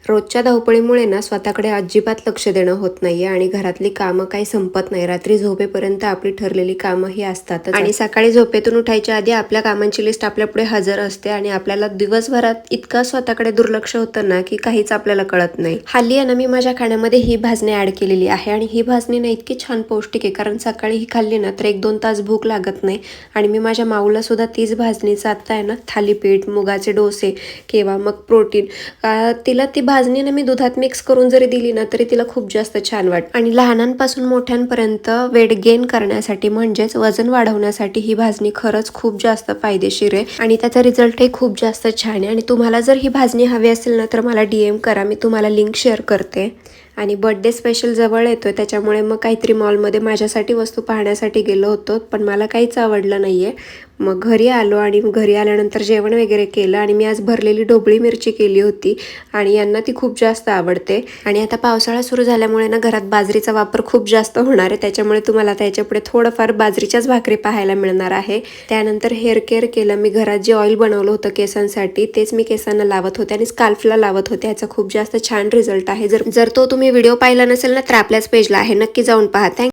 रोजच्या धावपळीमुळे ना स्वतःकडे अजिबात लक्ष देणं होत नाहीये आणि घरातली कामं काही संपत नाही. रात्री झोपेपर्यंत आपली ठरलेली कामं ही असतातच आणि सकाळी झोपेतून उठायच्या आधी आपल्या कामांची लिस्ट आपल्यापुढे हजर असते आणि आपल्याला दिवसभरात इतकं स्वतःकडे दुर्लक्ष होतं ना की काहीच आपल्याला कळत नाही. हल्ली आहे ना मी माझ्या खाण्यामध्ये ही भाजणी ऍड केलेली आहे आणि ही भाजणी ना इतकी छान पौष्टिक आहे, कारण सकाळी ही खाल्ली ना तर 1-2 तास भूक लागत नाही. आणि मी माझ्या माऊला सुद्धा तीच भाजणीचं आता आहे ना थालीपीठ, मुगाचे डोसे किंवा मग प्रोटीन तिला ती भाजणीने मी दुधात मिक्स करून जरी दिली ना तरी तिला खूप जास्त छान वाटतं. आणि लहानांपासून मोठ्यांपर्यंत वेट गेन करण्यासाठी म्हणजेच वजन वाढवण्यासाठी ही भाजणी खरंच खूप जास्त फायदेशीर आहे आणि त्याचा रिझल्टही खूप जास्त छान आहे. आणि तुम्हाला जर ही भाजणी हवी असेल ना तर मला DM करा, मी तुम्हाला लिंक शेअर करते. आणि बर्थडे स्पेशल जवळ येतोय त्याच्यामुळे मग काहीतरी मॉलमध्ये माझ्यासाठी वस्तू पाहण्यासाठी गेलो होतो, पण मला काहीच आवडलं नाहीये. मग घरी आलो आणि घरी आल्यानंतर जेवण वगैरे केलं आणि मी आज भरलेली ढोबळी मिरची केली होती आणि यांना ती खूप जास्त आवडते. आणि आता पावसाळा सुरू झाल्यामुळे ना घरात बाजरीचा वापर खूप जास्त होणार आहे, त्याच्यामुळे तुम्हाला त्याच्यापुढे थोडंफार बाजरीच्याच भाकरी पाहायला मिळणार आहे. त्यानंतर हेअर केअर केलं मी. घरात जे ऑइल बनवलं होतं केसांसाठी तेच मी केसांना लावत होते आणि स्काल्फला लावत होते. याचा खूप जास्त छान रिझल्ट आहे. जर तो तुम्ही व्हिडिओ पाहिला नसेल ना तर आपल्याच पेजला आहे, नक्की जाऊन पहा. थँक्यू.